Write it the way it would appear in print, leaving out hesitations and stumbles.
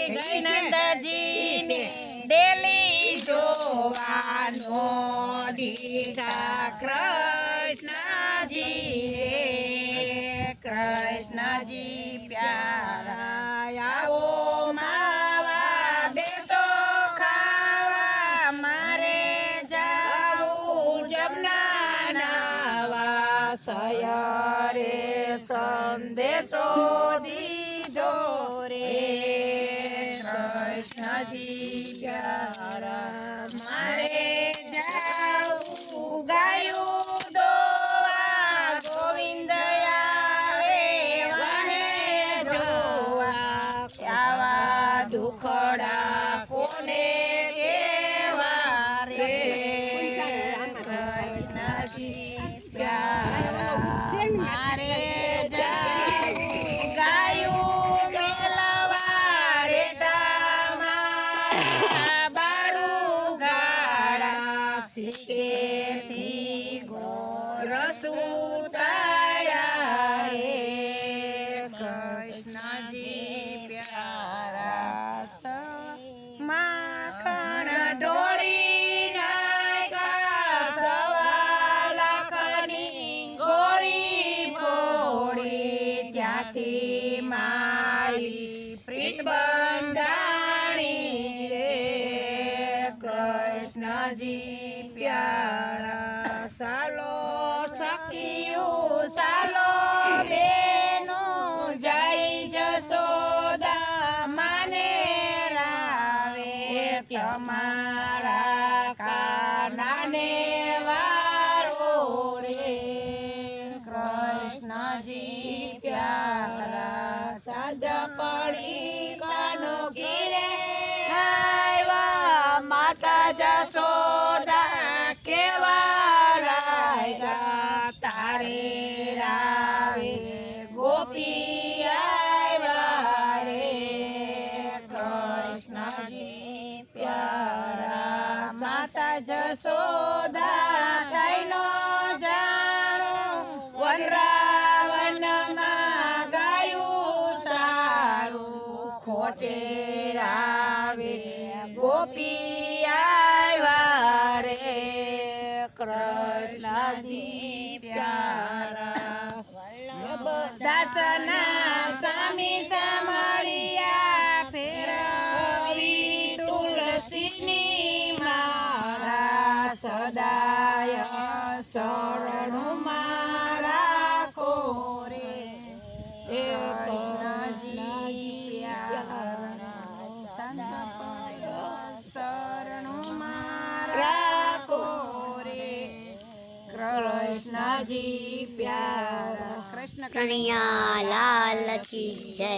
નંદજી daily જોવાનો દીઠા કૃષ્ણજી પ્યારા આવો માવા બેસો ખાવા મારે જાવું જમના નાવા સયરે સંદેશો દીધો રે કૃષ્ણજી પ્યારા મારે જાવું ગાયું દોવા ગોવિંદ આવે વાહે જોવા આવા દુખડા કોને કેવા રે કૃષ્ણજી પ્યારા મારે જાવું ગાયું મેલવા રે બારું ગાડા શીખેથી રસુતાયા રે કૃષ્ણજી પ્યારા માખણ ઢોળી નાખ્યા સવા લાખની ગોળી પોળી ત્યાંથી મારી પ્રીત બંધાણી રે કૃષ્ણજી પ્યારા સાલો સખિયું સાલો બેનો જય જશોદા માને રાવે તમારા કાનાને વારો રે કૃષ્ણજી પ્યારા સાજ પડી કાનો ઘીરે આવ્યા માતા જશોદા કેવા લાગ્યા તારે રાવે ગોપી આવ્યા રે કૃષ્ણજી પ્યારા માતા જશોદા કઈનો જાણો વનરાવનમાં ગાયું સારું ખોટે રાવે ગોપી આવ્યા રે કૃષ્ણજી પ્યારા દાસના સ્વામી સાંભળ્યા ફેરવી તુલસીની મારા સદાય શરણું મારા કોરે એ કૃષ્ણજી શરણું મારા કોરે કૃષ્ણજી પ્યારા કૃષ્ણ કનૈયા લાલ કી જય।